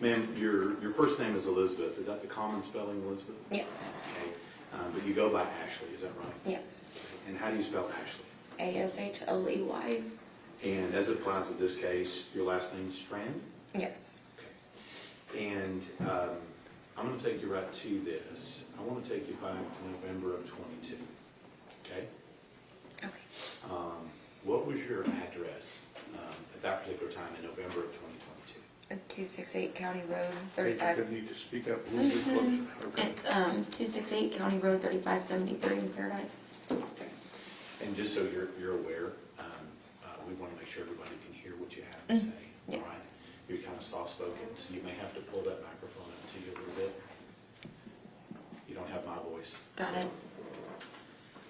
Ma'am, your first name is Elizabeth. Is that the common spelling, Elizabeth? Yes. Okay. But you go by Ashley, is that right? Yes. And how do you spell Ashley? ASHLEY. And as it applies to this case, your last name is Strand? Yes. Okay. And I'm going to take you right to this. I want to take you back to November of 22. Okay? Okay. What was your address at that particular time in November of 2022? 268 County Road, You 35. need to speak up a little bit closer. Okay. It's 268 County Road, 3573 in Paradise. Okay. And just so you're aware, we want to make sure everybody can hear what you have to say. Yes. All right? You're kind of soft-spoken, so you may have to pull that microphone up to you a little bit. You don't have my voice. Got it.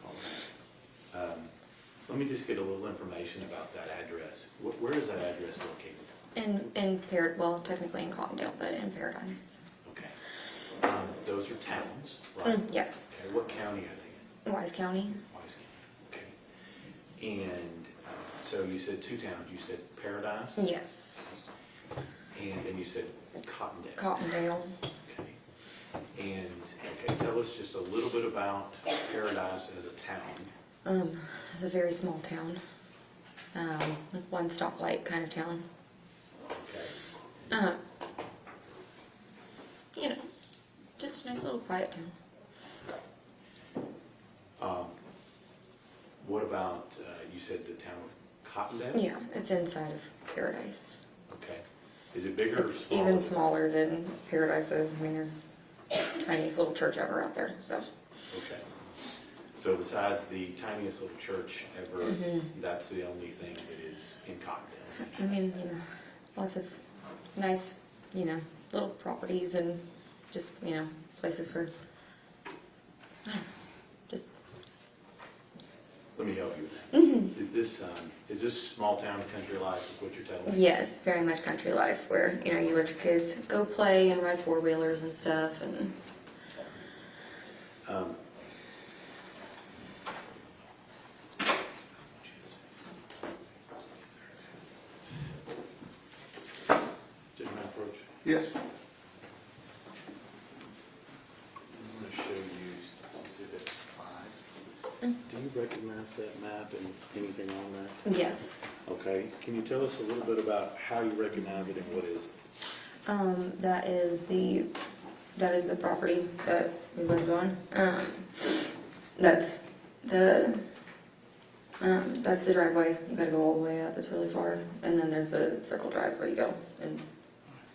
All right. Let me just get a little information about that address. Where is that address located? In well, technically in Cottondale, but in Paradise. Okay. Those are towns, right? Yes. Okay. What county are they in? Wise County. Wise County. Okay. And so you said two towns. You said Paradise? Yes. And then you said Cottondale. Cottondale. Okay. And tell us just a little bit about Paradise as a town. It's a very small town. One stoplight kind of town. Okay. You know, just a nice little quiet town. What about, you said the town of Cottondale? Yeah, it's inside of Paradise. Okay. Is it bigger or It's smaller? even smaller than Paradise is. I mean, there's tiniest little church ever out there, so. Okay. So besides the tiniest little church ever, that's the only thing that is in Cottondale? I mean, you know, lots of nice, you know, little properties and just, you know, places for, I don't know, just, Let me help you with that. Is this small town country life is what you're telling me? yes, very much country life where, you know, you let your kids go play and ride four-wheelers and stuff and. Did my approach? Yes. I'm going to show you Exhibit 5. Do you recognize that map and anything on that? Yes. Okay. Can you tell us a little bit about how you recognize it and what is it? That is the property that we lived on. That's the driveway. You gotta go all the way up, it's really far. And then there's the circle drive where you go. And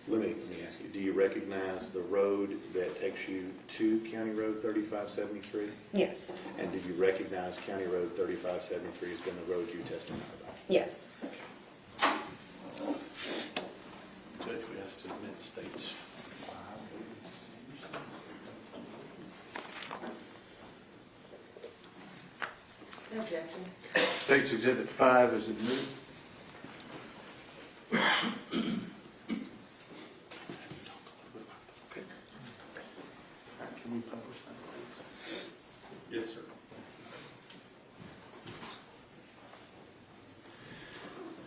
Let me ask you, do you recognize the road that takes you to County Road 3573? yes, And do you recognize County Road 3573 as being the road you testified about? yes. Judge, we asked to admit states 5. No objection. State's Exhibit 5 is admitted. Okay. Can we publish that, please? Yes, sir.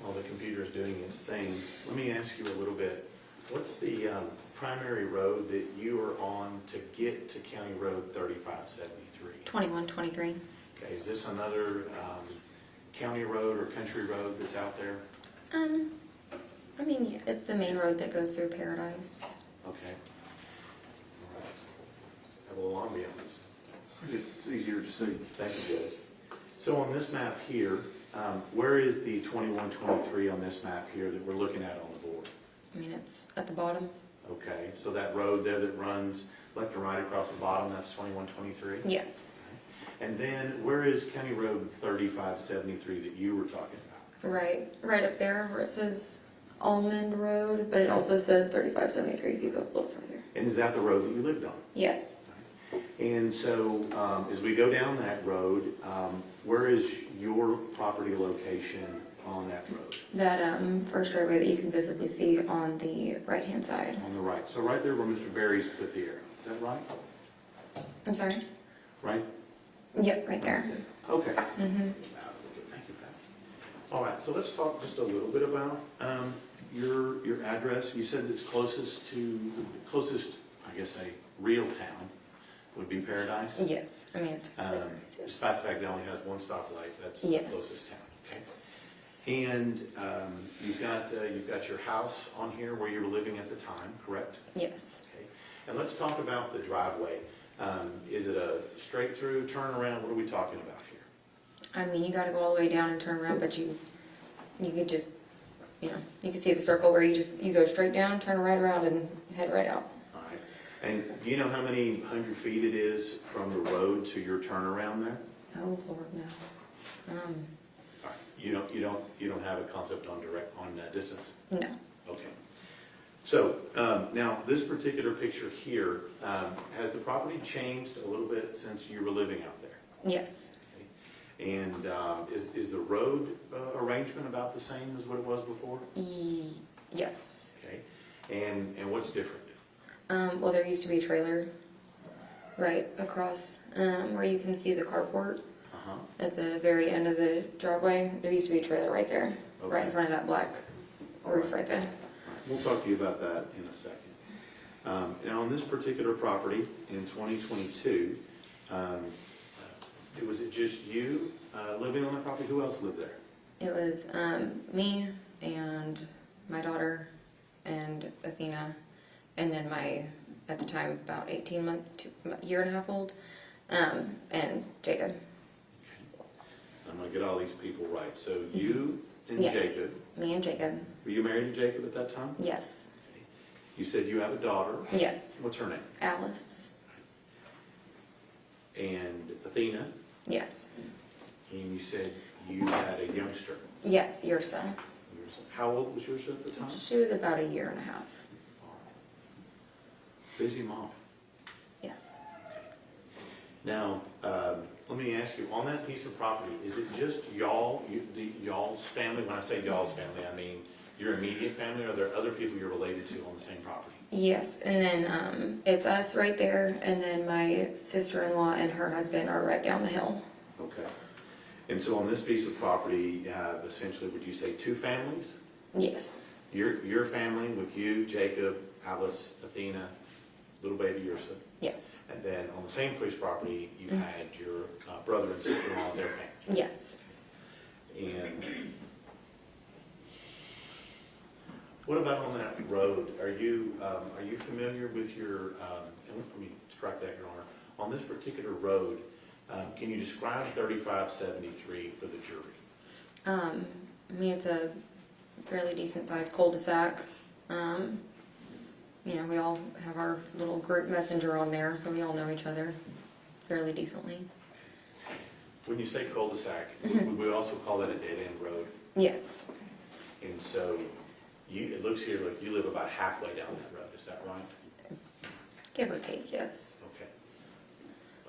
While the computer is doing its thing, let me ask you a little bit. What's the primary road that you are on to get to County Road 3573? 2123. Okay, is this another county road or country road that's out there? I mean, yeah, it's the main road that goes through Paradise. Okay. All right. Have a little ambiance. It's easier to see. Thank you, Judge. So on this map here, where is the 2123 on this map here that we're looking at on the board? I mean, it's at the bottom. Okay, so that road there that runs left and right across the bottom, that's 2123? Yes. And then where is County Road 3573 that you were talking about? Right up there where it says Almond Road, but it also says 3573 if you go a little further. And is that the road that you lived on? Yes. And so as we go down that road, where is your property location on that road? That first driveway that you can visibly see on the right-hand side. On the right. So right there where Mr. Berry's put the arrow. Is that right? I'm sorry? Right? Yep, right there. Okay. Thank you, Pat. All right, so let's talk just a little bit about your your address? You said it's closest, I guess, a real town would be Paradise? Yes, I mean, it's. Despite the fact that it only has one stoplight, that's the Yes. closest town. Okay. And you've got your house on here where you were living at the time, correct? Yes, Okay. And let's talk about the driveway. Is it a straight through turnaround? What are we talking about here? I mean, you gotta go all the way down and turn around, but you could just, you can see the circle where you go straight down, turn right around and head right out. All right. And do you know how many 100 feet it is from the road to your turnaround there? Oh, Lord, no. All right. You don't have a concept on distance? No. Okay. So, now, this particular picture here, has the property changed a little bit since you were living out there? Yes. Okay. And is the road arrangement about the same as what it was before? Yes. Okay. And what's different? Well, there used to be a trailer right across where you can see the carport Uh-huh. at the very end of the driveway. There used to be a trailer right there, right in Okay. front of that black roof right there. We'll talk to you about that in a second. Now, on this particular property in 2022, was it just you living on the property? Who else lived there? It was me and my daughter and Athena, and then my, at the time, about year and a half old, and Jacob. Okay. I'm going to get all these people right. So you and Yes. Jacob. Me and Jacob. Were you married to Jacob at that time? Yes. Okay. You said you have a daughter. Yes. What's her name? Alice. And Athena. Yes. And you said you had a youngster. Yes, Yersa. How old was yours at the time? She was about a year and a half. Busy mom. Yes. Now, let me ask you, on that piece of property, is it just y'all, y'all's family? When I say y'all's family, I mean your immediate family, or are there other people you're related to on the same property? Yes, and then it's us right there, and then my sister-in-law and her husband are right down the hill. Okay. And so on this piece of property, you have essentially, would you say, two families? Yes. Your family with you, Jacob, Alice, Athena, little baby Yersa. Yes. And then on the same piece of property, you had your brother and sister-in-law and their family. Yes. And what about on that road? Are you familiar with your, let me strike that, Your Honor. On this particular road, can you describe 3573 for the jury? I mean, it's a fairly decent-sized cul-de-sac. We all have our little group messenger on there, so we all know each other fairly decently. When you say cul-de-sac, would we also call that a dead-end road? Yes. And so it looks here like you live about halfway down that road, is that right? Give or take, yes. Okay.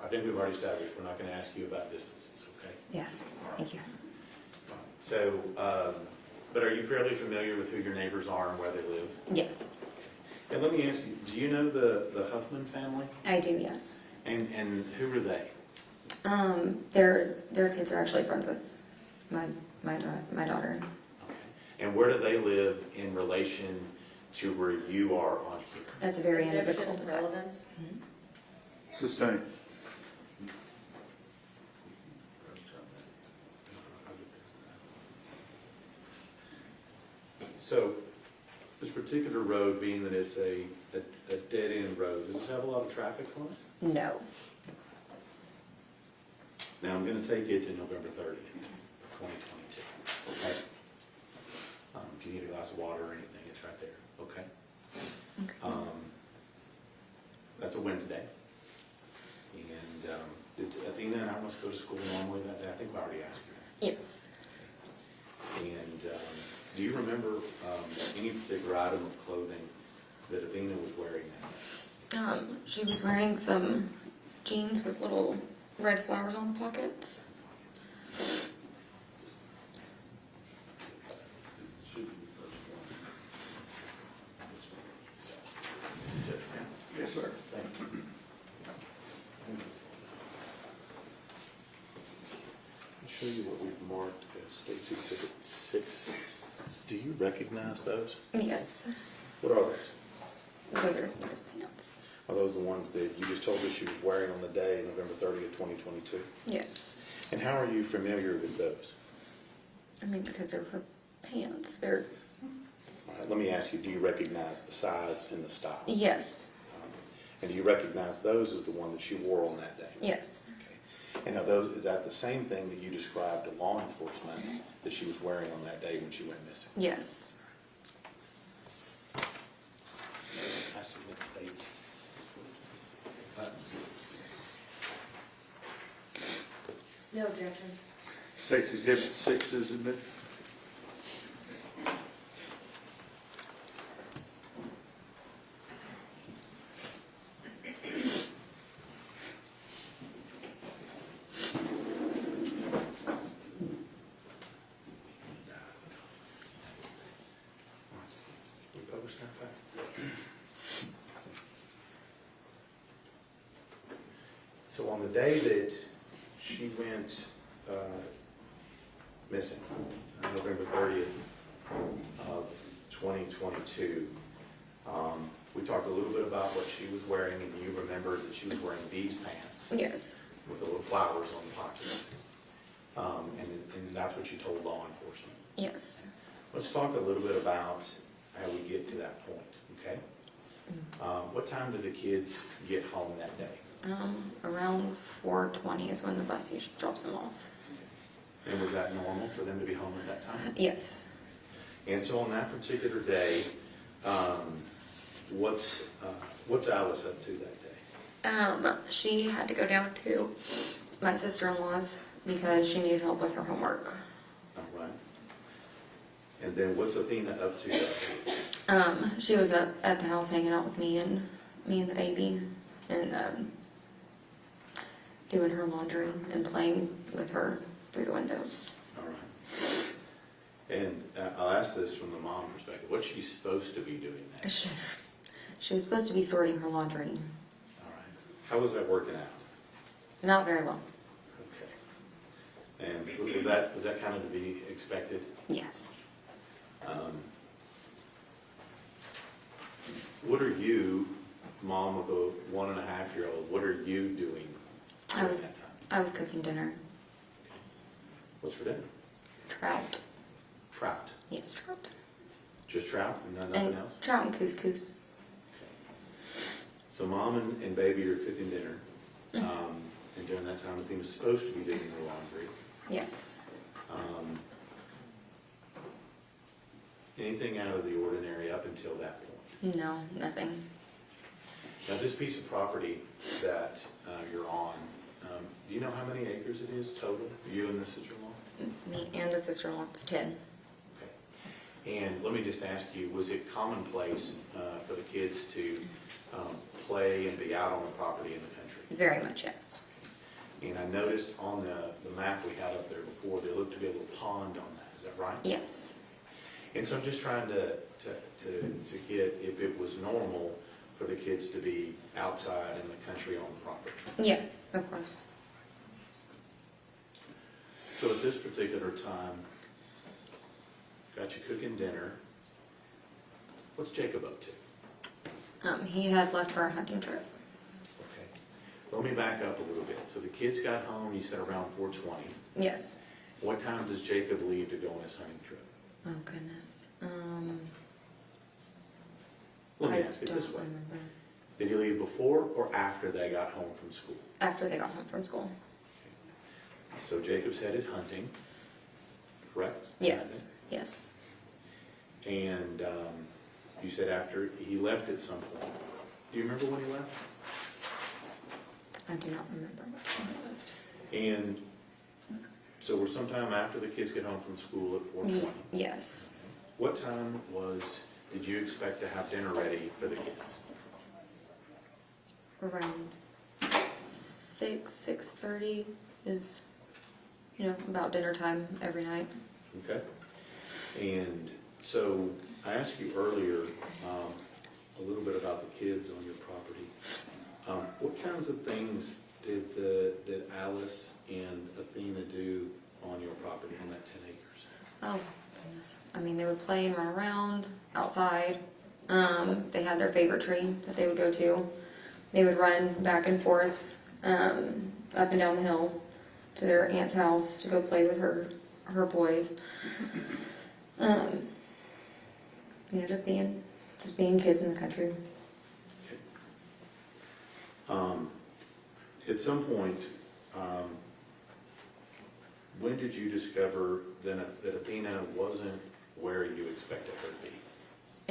I think we've already established we're not going to ask you about distances, okay? Yes, thank you. So, but are you fairly familiar with who your neighbors are and where they live? Yes. And let me ask you, do you know the Huffman family? I do, yes. And who are they? Their kids are actually friends with my daughter. Okay. And where do they live in relation to where you are on here? At the very end of the Objection, cul-de-sac. relevance. Sustained. So, this particular road, being that it's a dead-end road, does this have a lot of traffic on it? No. Now, I'm going to take you to November 30th, 2022, okay? If you need a glass of water or anything, it's right there, okay? That's a Wednesday. And did Athena and I must go to school normally that day? I think I already asked you that. Yes. And do you remember any particular item of clothing that Athena was wearing that day? She was wearing some jeans with little red flowers on the pockets. Yes, sir. Thank you. I'll show you what we've marked as State's Exhibit 6. Do you you recognize those? Yes. What are those? Those are Athena's pants. Are those the ones that you just told us she was wearing on the day, November 30th, 2022? Yes. And how are you familiar with those? I mean, because they're her pants. They're, All right, let me ask you, do you recognize the size and the style? yes. And do you recognize those as the one that she wore on that day? Yes. Okay. And are those, is that the same thing that you described to law enforcement that she was wearing on that day when she went missing? Yes. I submit states. No objections. State's Exhibit 6 is admitted. We publish that back. So on the day that she went missing, November 30th of 2022, we talked a little bit about what she was wearing, and you remembered that she was wearing these pants Yes. with the little flowers on the pockets. And that's what you told law enforcement. Yes. Let's talk a little bit about how we get to that point, okay? What time did the kids get home that day? Around 4:20 is when the bus usually drops them off. And was that normal for them to be home at that time? Yes. And so on that particular day, what's Alice up to that day? She had to go down to my sister-in-law's because she needed help with her homework. All right. And then what's Athena up to that day? She was up at the house hanging out with me and the baby and doing her laundry and playing with her through the windows. All right. And I'll ask this from the mom perspective. What's she supposed to be doing now? She was supposed to be sorting her laundry. All right. How was that working out? Not very well. Okay. And was that kind of to be expected? Yes. What are you, mom of a 1.5-year-old, what are you doing during that time? I was cooking dinner. What's for dinner? Trout. Trout. Yes, trout. Just trout and nothing And else? trout and couscous. So mom and baby are cooking dinner. And during that time, Athena's supposed to be doing her laundry. Yes. Anything out of the ordinary up until that point? No, nothing. Now, this piece of property that you're on, do you know how many acres it is total, you and the sister-in-law? Me and the sister-in-law, it's 10. Okay. And let me just ask you, was it commonplace for the kids to play and be out on the property in the country? Very much, yes. And I noticed on the map we had up there before, there looked to be a little pond on that, is that right? Yes. And so I'm just trying to get if it was normal for the kids to be outside in the country on the property. Yes, of course. So at this particular time, got you cooking dinner. What's Jacob up to? He had left for a hunting trip. Okay. Let me back up a little bit. So the kids got home, you said around 4:20. Yes. What time does Jacob leave to go on his hunting trip? Oh, goodness. Let me I ask it don't this way. remember. Did he leave before or after they got home from school? After they got home from school. So Jacob's headed hunting, correct? Yes. Yes. And you said after he left at some point. Do you remember when he left? I do not remember what time he left. And so we're sometime after the kids get home from school at 4:20. Yes. What time did you expect to have dinner ready for the kids? Around 6:30 is, about dinner time every night. Okay. And so I asked you earlier a little bit about the kids on your property. What kinds of things did Alice and Athena do on your property on that 10 acres? Oh, I mean, they would play and run around outside. They had their favorite tree that they would go to. They would run back and forth, up and down the hill to their aunt's house to go play with her boys. You know, just being kids in the country. At some point, when did you discover that Athena wasn't where you expected her to be?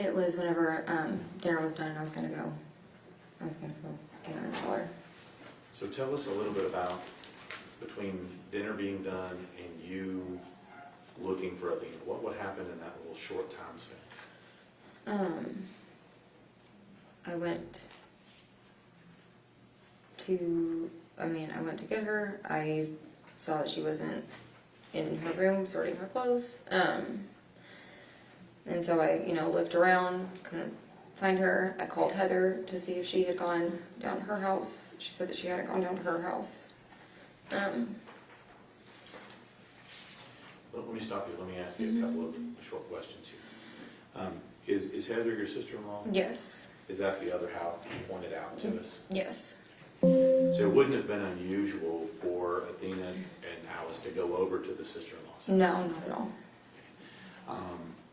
It was whenever dinner was done. I was gonna go get her and tell her. So tell us a little bit about between dinner being done and you looking for Athena. What happened in that little short time span? I went to get her. I saw that she wasn't in her room sorting her clothes. And so I, looked around, couldn't find her. I called Heather to see if she had gone down to her house. She said that she hadn't gone down to her house. Let me stop you. Let me ask you a couple of short questions here. Is Heather your sister-in-law? Yes. Is that the other house that you pointed out to us? Yes. So it wouldn't have been unusual for Athena and Alice to go over to the sister-in-law's house? No, not at all.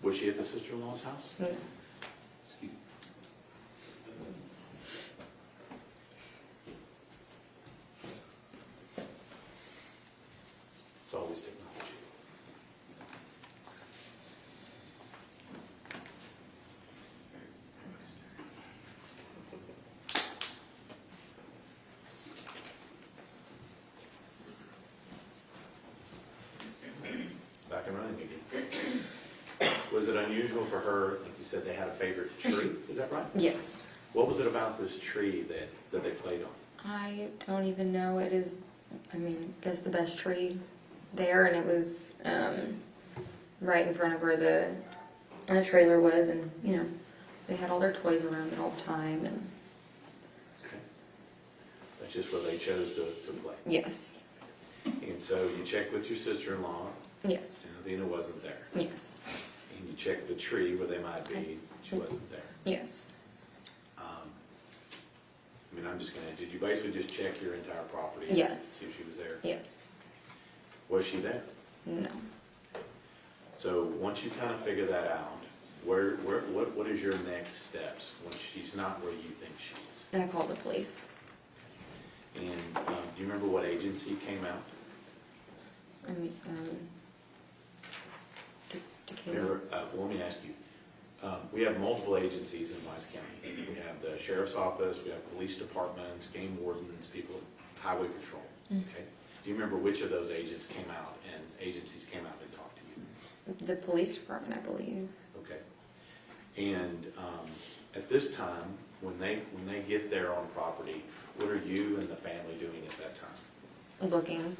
Was she at the sister-in-law's house? No. Excuse me. It's always technology. Back and running again. Was it unusual for her, like you said, they had a favorite tree, is that right? Yes. What was it about this tree that they played on? I don't even know. It is, I guess the best tree there, and it was right in front of where the trailer was, and they had all their toys around it all the time, and Okay. That's just where they chose to play. yes, And so you checked with your sister-in-law, yes, and Athena wasn't there. yes, And you checked the tree where they might be, she wasn't there. yes, Did you basically just check your entire property? Yes. See if she was there? yes, Was she there? no. So once you kind of figure that out, what is your next steps when she's not where you think she is? I called the police. And do you remember what agency came out? Decatur. Well, let me ask you. We have multiple agencies in Wise County. We have the sheriff's office, we have police departments, game wardens, people, highway patrol. Okay. Do you remember which of those agencies came out and talked to you? The police department, I believe. Okay. And at this time, when they get there on property, what are you and the family doing at that time? Looking.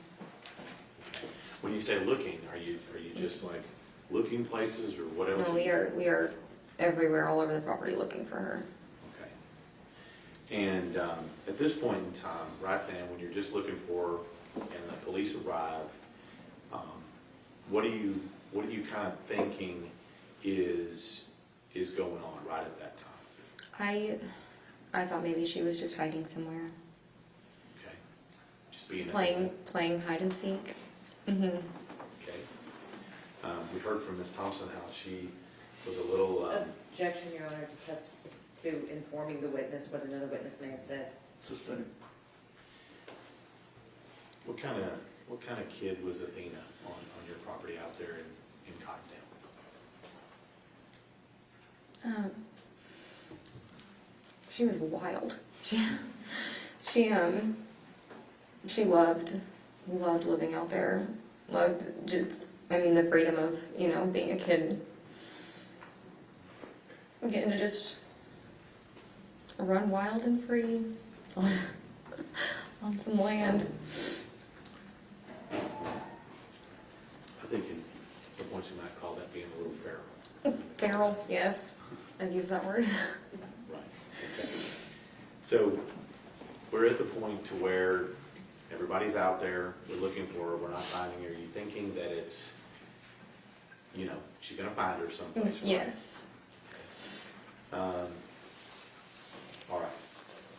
When you say looking, are you just like looking places or what else? No, we are everywhere, all over the property looking for her. Okay. And at this point in time, right then, when you're just looking for, and the police arrive, what are you kind of thinking is going on right at that time? I thought maybe she was just hiding somewhere. Okay. Just being Playing hide and seek. Mm-hmm. Okay. We heard from Ms. Thompson how she was a little. Objection, Your Honor, to informing the witness what another witness may have said. Sustained. What kind of kid was Athena on your property out there in Cottondale? She was wild. She loved living out there. Loved just, the freedom of, being a kid. Getting to just run wild and free on some land. I think in some points you might call that being a little feral. Feral, yes. I've used that word. Right. Okay. So we're at the point to where everybody's out there, we're looking for her, we're not finding her. Are you thinking that it's you know, she's gonna find her someplace, right? Yes. All right.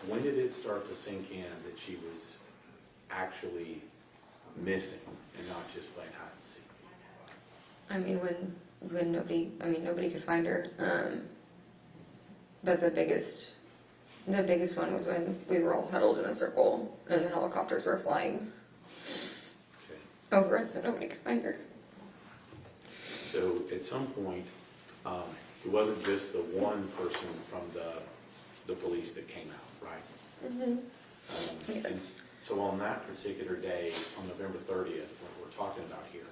When did it start to sink in that she was actually missing and not just playing hide and seek? I mean, when nobody could find her. But the biggest one was when we were all huddled in a circle and the helicopters were flying Okay. over us and nobody could find her. So at some point, it wasn't just the one person from the police that came out, right? Mm-hmm. And Yes. so on that particular day, on November 30th, what we're talking about here,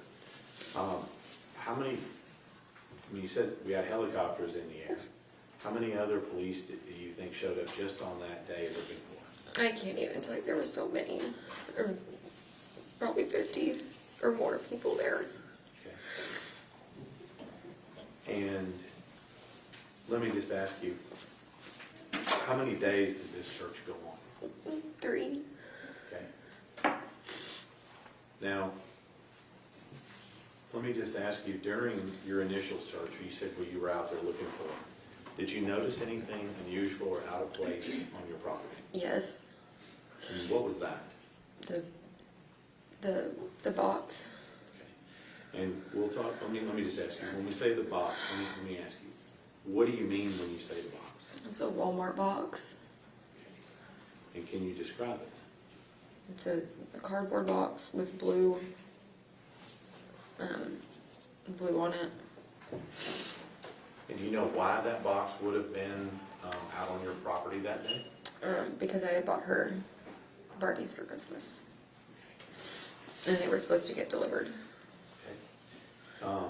how many, I mean, you said we had helicopters in the air. How many other police do you think showed up just on that day looking for her? I can't even tell you, there were so many, or probably 50 or more people there. Okay. And let me just ask you, how many days did this search go on? 3. Okay. Now, let me just ask you, during your initial search, you said where you were out there looking for her, did you notice anything unusual or out of place on your property? Yes. And what was that? The box. Okay. And we'll talk, let me just ask you, when we say the box, let me ask you, what do you mean when you say the box? It's a Walmart box. Okay. And can you describe it? It's a cardboard box with blue on it. And do you know why that box would have been out on your property that day? Because I had bought her Barbies for Christmas. And they were supposed to get delivered. Okay.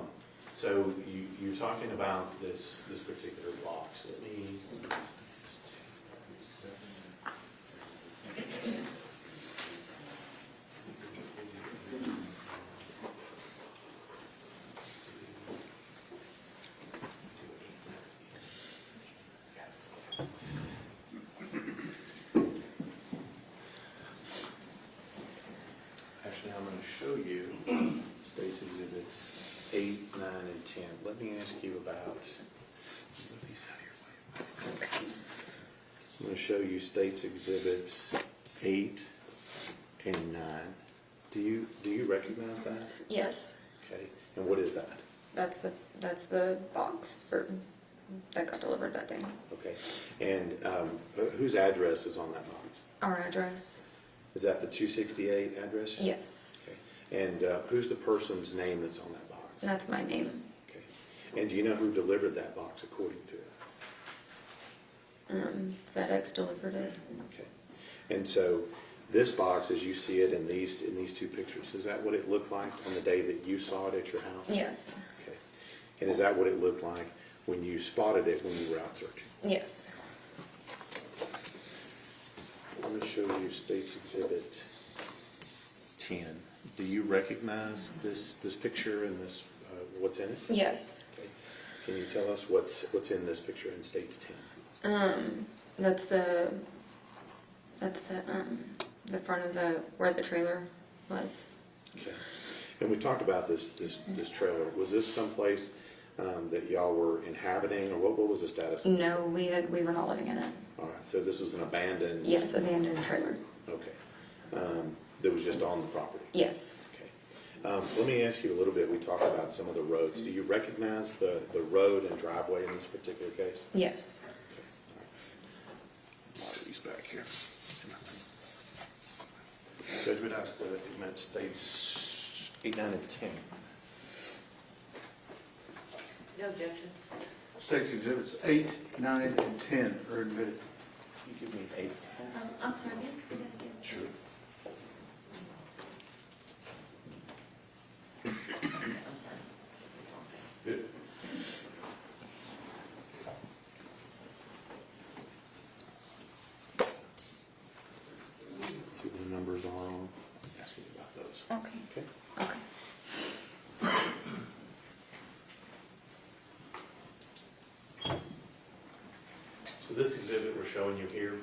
So you're talking about this particular box. Let me. Actually, I'm going to show you States Exhibits 8, 9, and 10. Let me ask you about, move these out of your way. I'm going to show you States Exhibits 8 and 9. Do you recognize that? Yes. Okay. And what is that? That's the box that got delivered that day. Okay. And whose address is on that box? Our address. Is that the 268 address? Yes. Okay. And who's the person's name that's on that box? That's my name. Okay. And do you know who delivered that box according to it? FedEx delivered it. Okay. And so this box, as you see it in these two pictures, is that what it looked like on the day that you saw it at your house? Yes. Okay. And is that what it looked like when you spotted it when you were out searching? Yes. Let me show you States Exhibit 10. Do you recognize this picture and this what's in it? Yes. Okay. Can you tell us what's in this picture in States 10? That's the front of where the trailer was. Okay. And we talked about this trailer. Was this someplace that y'all were inhabiting, or what was the status? No, we were not living in it. All right. So this was an abandoned. Yes, abandoned trailer. Okay. That was just on the property. Yes. Okay. Let me ask you a little bit. We talked about some of the roads. Do you recognize the road and driveway in this particular case? Yes. Okay. All right. A lot of these back here. Judge would ask to admit States 8, 9, and 10. No objection. States Exhibits 8, 9, and 10 are admitted. Can you give me 8? I'm sorry, yes, say that again. Sure. I'm sorry. Good. See what the numbers are on. Ask you about those. Okay. Okay. Okay. So this exhibit we're showing you here,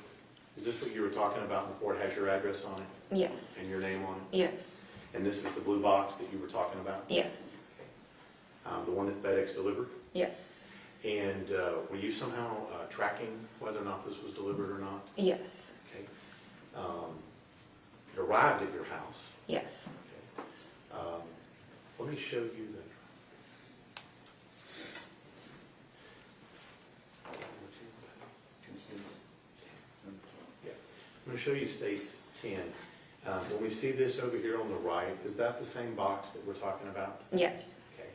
is this what you were talking about before? It has your address on it Yes. and your name on it? Yes. And this is the blue box that you were talking about? Yes. the one that FedEx delivered? Yes. And were you somehow tracking whether or not this was delivered or not? Yes. Okay. It arrived at your house. Yes. Okay. Let me show you the. Yeah. I'm going to show you states 10. When we see this over here on the right, is that the same box that we're talking about? Yes. Okay.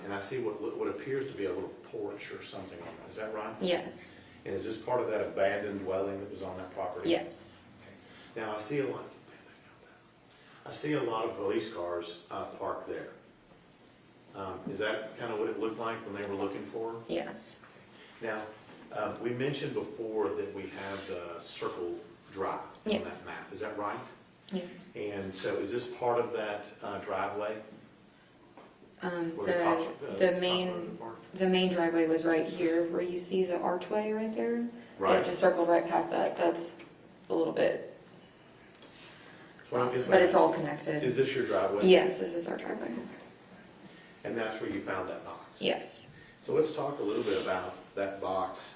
And I see what appears to be a little porch or something on that. Is that right? Yes. And is this part of that abandoned dwelling that was on that property? Yes. Okay. Now, I see a lot of police cars parked there. Is that kind of what it looked like when they were looking for her? Yes. Now, we mentioned before that we have the circle drive on Yes. that map. Is that right? Yes. And so is this part of that driveway? Where The cops main are parked? the main driveway was right here, where you see the archway right there. Right. It just circled right past that. That's a little bit, Well, but it's all connected. Is this your driveway? Yes, this is our driveway. And that's where you found that box? Yes. So let's talk a little bit about that box.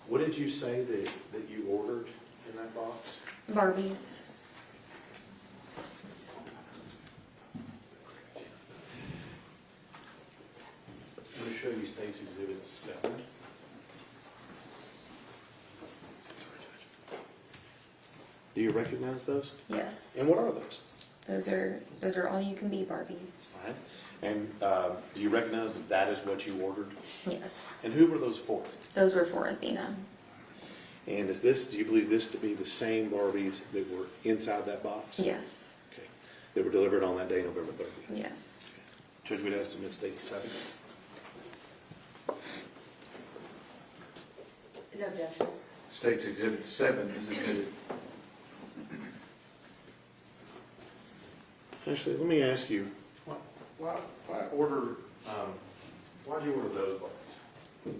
What did you say that you ordered in that box? Barbies. I'm going to show you State's Exhibit 7. Do you recognize those? Yes. And what are those? Those are all you can be Barbies. All right. And do you recognize that that is what you ordered? Yes. And who were those for? Those were for Athena. And do you believe this to be the same Barbies that were inside that box? Yes. Okay. That were delivered on that day, November 30th? Yes. Judge, we'd have to submit State 7. No objections. State's Exhibit 7 is admitted. Actually, let me ask you, why did you order those Barbies?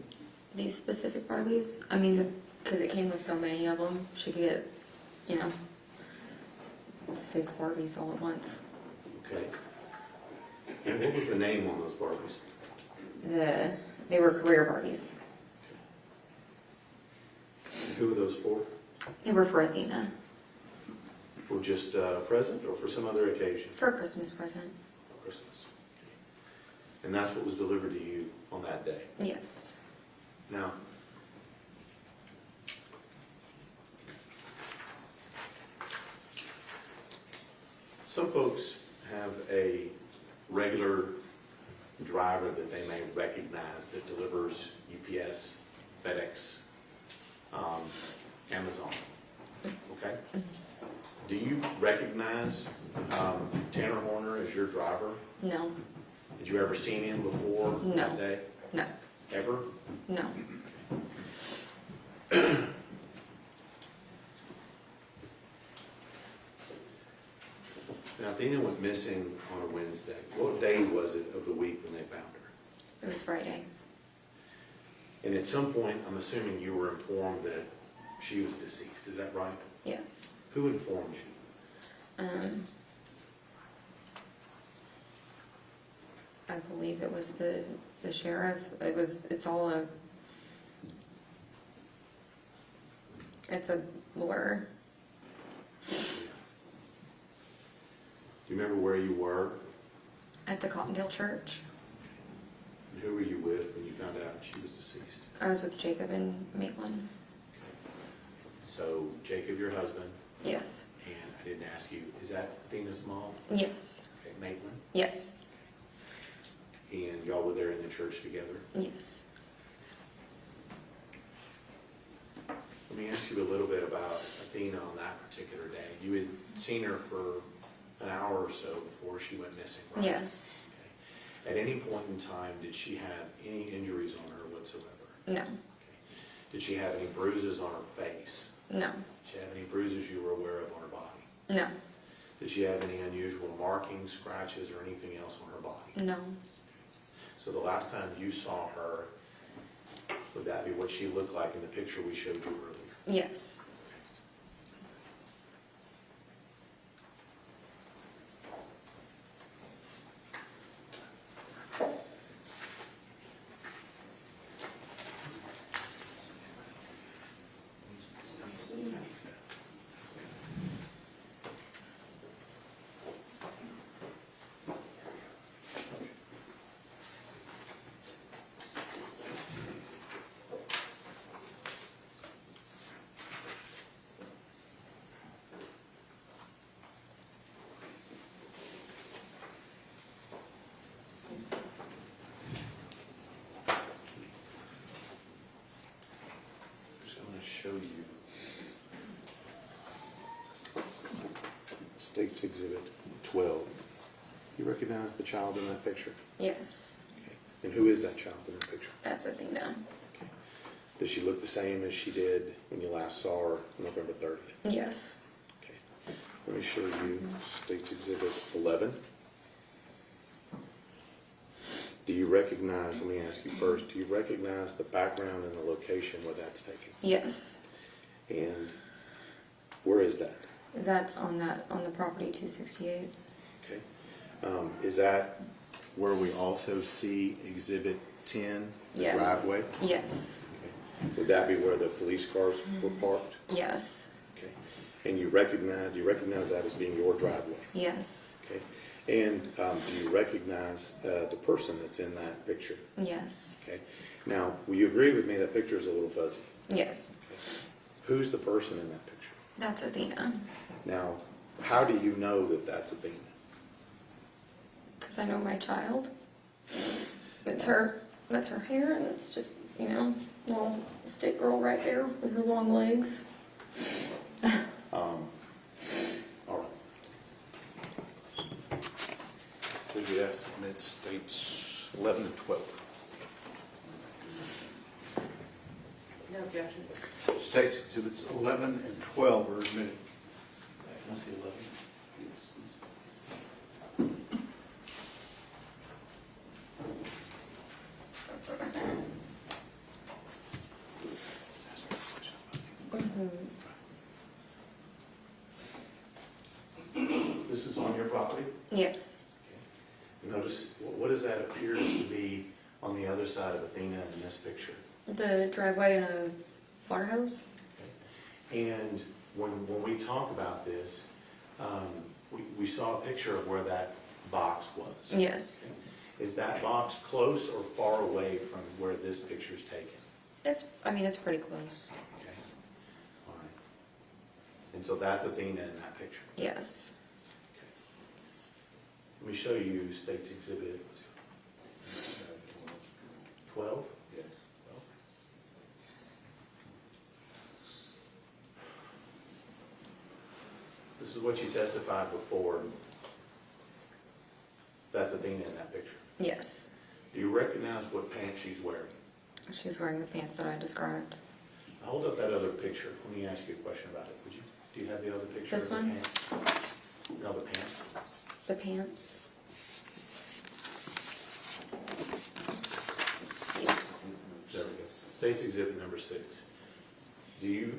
These specific Barbies, I mean, because it came with so many of them, she could get, 6 Barbies all at once. Okay. And what was the name on those Barbies? They were career Barbies. And who were those for? They were for Athena, For just a present or for some other occasion? for a Christmas present. Christmas. Okay. And that's what was delivered to you on that day? Yes. Now, some folks have a regular driver that they may recognize that delivers UPS, FedEx, Amazon. Okay? Do you recognize Tanner Horner as your driver? No. Had you ever seen him before No. that day? No. Ever? No. Now, Athena went missing on a Wednesday. What day was it of the week when they found her? It was Friday. And at some point, I'm assuming you were informed that she was deceased. Is that right? Yes. Who informed you? I believe it was the sheriff. It's a blur. Do you remember where you were? At the Cottondale Church. And who were you with when you found out she was deceased? I was with Jacob and Maitland. So, Jacob, your husband, Yes. and I didn't ask you, is that Athena's mom? Yes. Okay, Maitland? Yes. And y'all were there in the church together? Yes. Let me ask you a little bit about Athena on that particular day. You had seen her for an hour or so before she went missing, right? Yes. Okay. At any point in time, did she have any injuries on her whatsoever? No. Okay. Did she have any bruises on her face? No. Did she have any bruises you were aware of on her body? No. Did she have any unusual markings, scratches, or anything else on her body? No. So the last time you saw her, would that be what she looked like in the picture we showed you earlier? Yes. show you State's Exhibit 12. You recognize the child in that picture? Yes, Okay. And who is that child in that picture? that's Athena. Okay. Does she look the same as she did when you last saw her on November 30th? Yes, Okay. Let me show you State's Exhibit 11. Do you recognize, let me ask you first, do you recognize the background and the location where that's taken? yes. And where is that? That's on the property 268. Okay. Is that where we also see Exhibit 10, the Yeah. driveway? Yes, Okay. Would that be where the police cars were parked? yes, Okay. And do you recognize that as being your driveway? yes, Okay. And do you recognize the person that's in that picture? yes, Okay. Now, will you agree with me that picture is a little fuzzy? yes. Okay. Who's the person in that picture? That's Athena. Now, how do you know that that's Athena? Because I know my child. It's her. That's her hair, and it's just, little stick girl right there with her long legs. All right. Pleaded estimate states 11 and 12. No objections. State's Exhibits 11 and 12 are admitted. Can I see 11? This is on your property? Yes, Notice, what does that appears to be on the other side of Athena in this picture? the driveway and a water hose. And when we talk about this, we saw a picture of where that box was. Yes, Is that box close or far away from where this picture's taken? it's pretty close. Okay, all right. And so that's Athena in that picture. Yes, Okay. Let me show you State's Exhibit 12. Yes. This is what you testified before. That's Athena in that picture. yes. Do you recognize what pants she's wearing? She's wearing the pants that I described. Hold up that other picture. Let me ask you a question about it. Do you have the other picture? This of the one? pants? No, the pants. The pants. Yes. There we go. State's Exhibit number 6. Do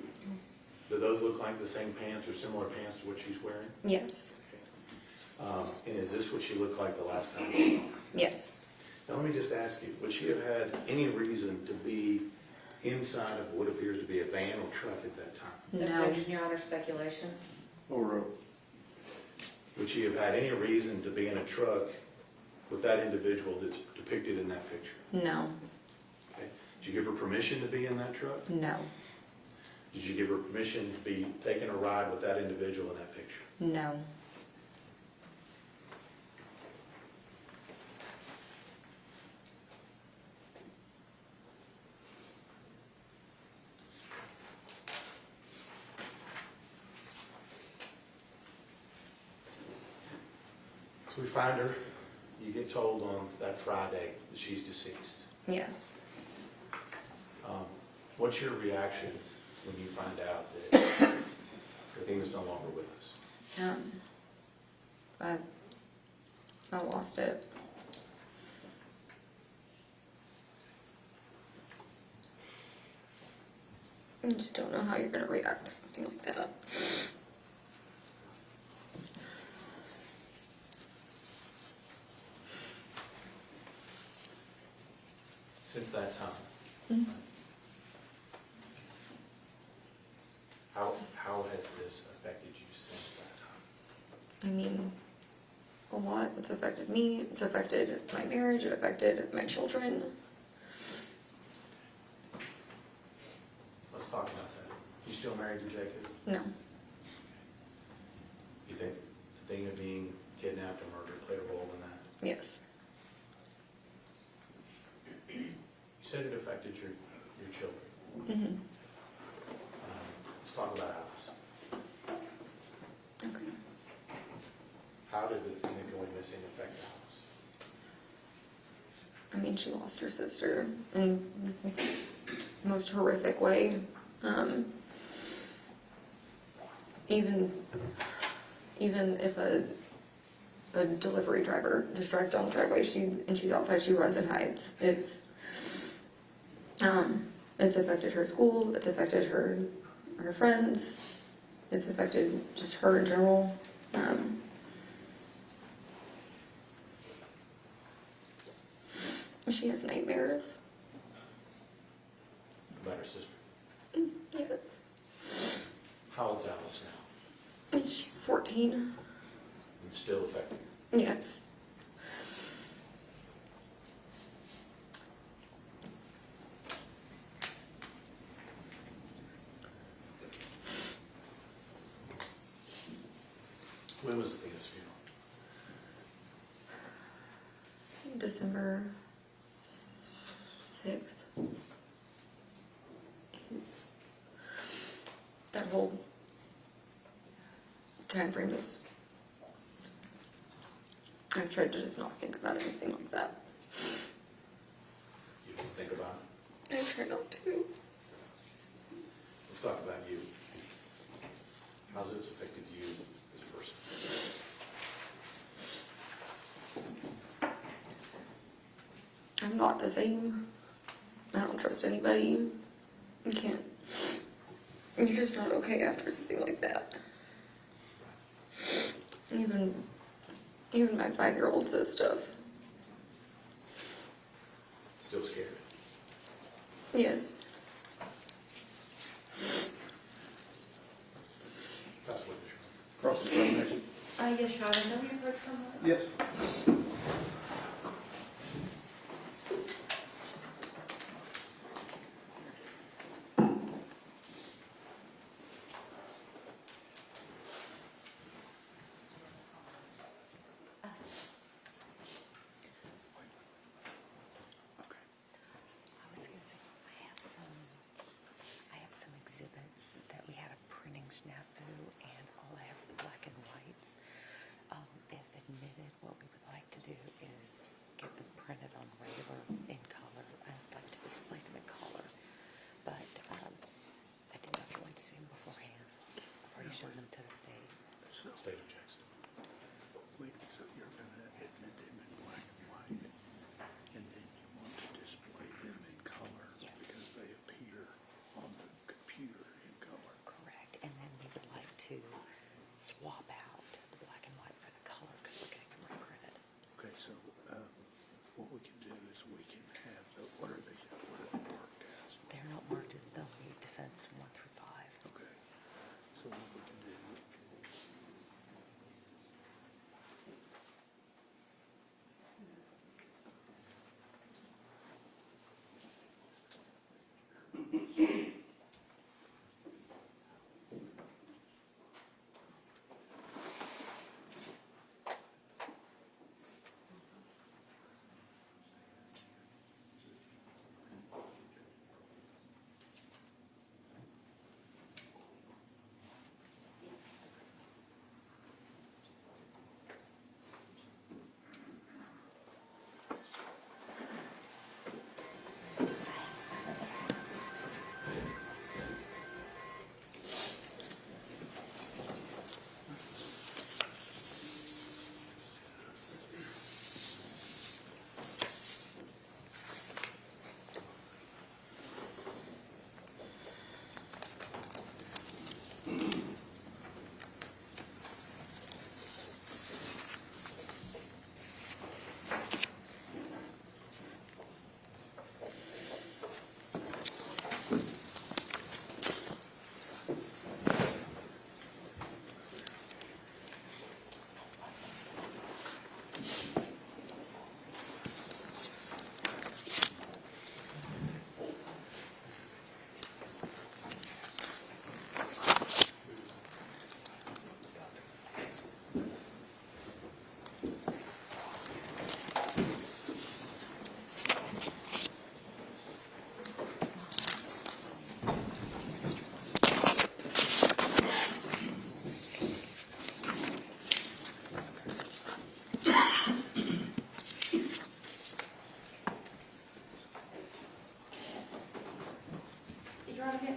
those look like the same pants or similar pants to what she's wearing? Yes. And is this what she looked like the last time you saw her? Yes. Now, let me just ask you, would she have had any reason to be inside of what appears to be a van or truck at that time? No. Objection, Your Honor, speculation. Or Would she have had any reason to be in a truck with that individual that's depicted in that picture? No. Okay. Did you give her permission to be in that truck? No. Did you give her permission to be taking a ride with that individual in that picture? No. So we find her, you get told on that Friday that she's deceased. Yes. What's your reaction when you find out that Athena's no longer with us? I lost it. I just don't know how you're gonna react to something like that. Since that time, Mhm. how has this affected you since that time? I mean, a lot. It's affected me. It's affected my marriage. It affected my children. Let's talk about that. You still married to Jacob? No. You think the thing of being kidnapped or murdered played a role in that? Yes. You said it affected your children. Mm-hmm. Let's talk about Alice. Okay. How did Athena going missing affect Alice? I mean, she lost her sister in the most horrific way. Even if a delivery driver just drives down the driveway, she's outside, she runs and hides. It's affected her school. It's affected her friends. It's affected just her in general. She has nightmares. About her sister. Yes. How old's Alice now? And she's 14. And still affecting her. Yes. When was Athena's funeral? December 6th. That whole time frame is. I've tried to just not think about anything like that. You didn't think about it? I try not to. Let's talk about you. How's this affected you as a person? I'm not the same. I don't trust anybody. You can't. You're just not okay after something like that. Even my 5-year-old says stuff. Still scared? Yes. That's what you're Cross-examination. Yes, Sean, I know you heard from her. Yes. I was gonna say, I have some exhibits that we had a printing snafu, and all I have are the black and whites. If admitted, what we would like to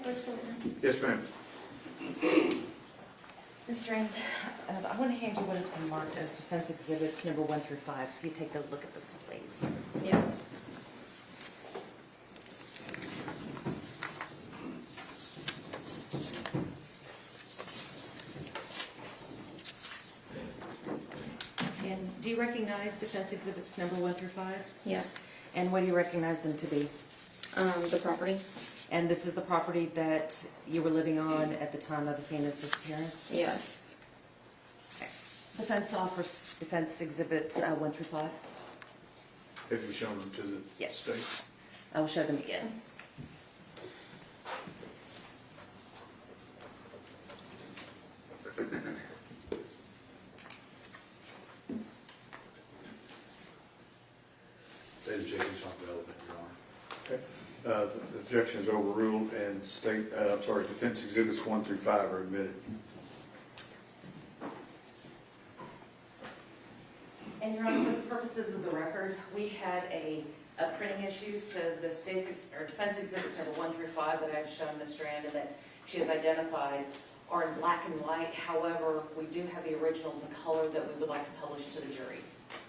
approach the witness? Yes, ma'am. Ms. Strand, I want to hand you what has been marked as defense exhibits number 1 through 5. If you take a look at those, please. Yes. And do you recognize defense exhibits number 1 through 5? Yes. And what do you recognize them to be? The property? And this is the property that you were living on at the time of Athena's disappearance? Yes. Defense offers defense exhibits 1 through 5. Have you shown them to the Yes. state? I will show them again. That objection's not relevant, Your Honor. Okay. The objection is overruled and defense exhibits 1 through 5 are admitted. And Your Honor, for the purposes of the record, we had a printing issue, so the defense exhibits number 1 through 5 that I've shown Ms. Strand and that she has identified are in black and white. However, we do have the originals in color that we would like to publish to the jury.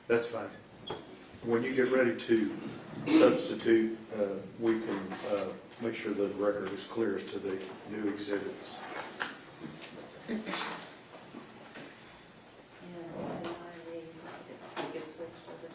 That's fine. When you get ready to substitute, we can make sure that the record is clear as to the new exhibits. And I get switched over to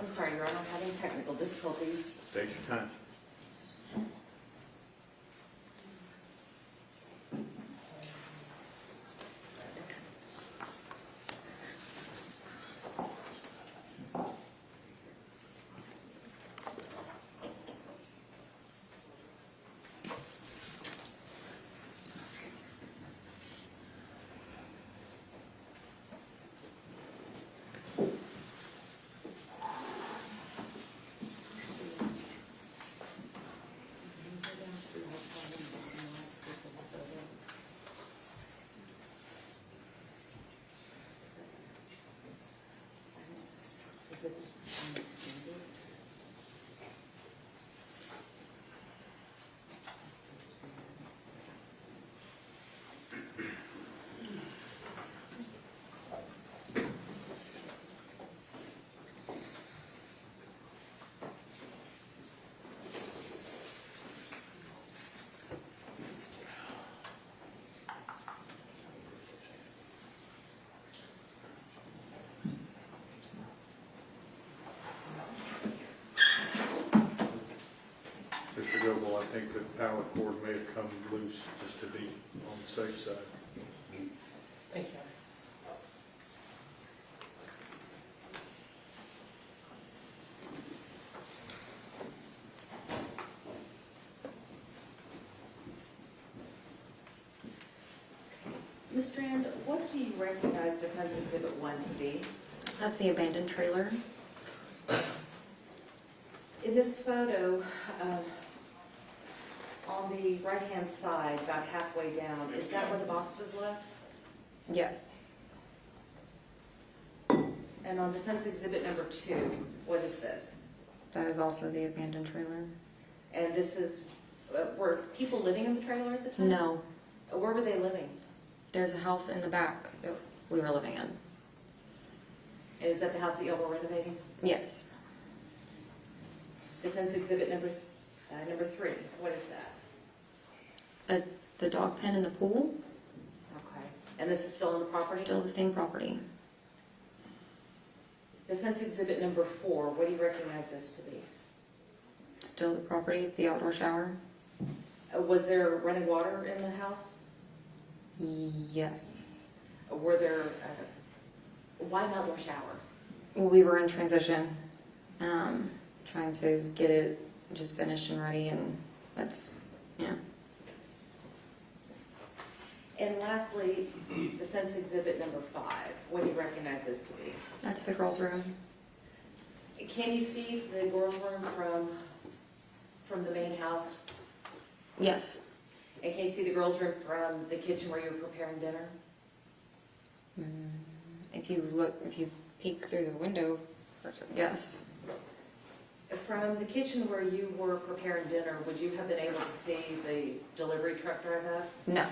I'm sorry, Your Honor, I'm having technical difficulties. Take your time. Mr. Goble, I think the power cord may have come loose just to be on the safe side. Thank you. Ms. Strand, what do you recognize Defense Exhibit 1 to be? That's the abandoned trailer. In this photo, on the right-hand side, about halfway down, is that where the box was left? Yes. And on Defense Exhibit number 2, what is this? That is also the abandoned trailer. And this is, were people living in the trailer at the time? No. Where were they living? There's a house in the back that we were living in. And is that the house that y'all were renovating? Yes. Defense Exhibit number 3, what is that? The dog pen in the pool, Okay. And this is still on the property? still the same property. Defense Exhibit number 4, what do you recognize this to be? Still the property, it's the outdoor shower. Was there running water in the house? Yes. Were there, why an outdoor shower? Well, we were in transition, trying to get it just finished and ready, and that's, you know. And lastly, defense exhibit number 5, what do you recognize this to be? That's the girls' room. Can you see the girls' room from the main house? Yes. And can you see the girls' room from the kitchen where you were preparing dinner? If you peek through the window, yes. From the kitchen where you were preparing dinner, would you have been able to see the delivery truck drive up? No.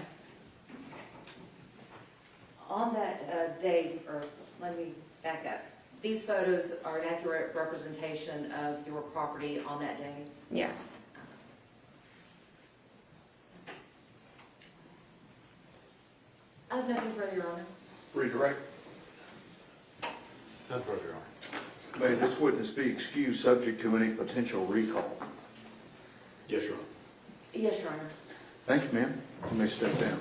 On that day, or let me back up, these photos are an accurate representation of your property on that day? Yes. I have nothing further, Your Honor. Redirect. No further, Your Honor. May this witness be excused subject to any potential recall? Yes, Your Honor. Yes, Your Honor. Thank you, ma'am. You may step down.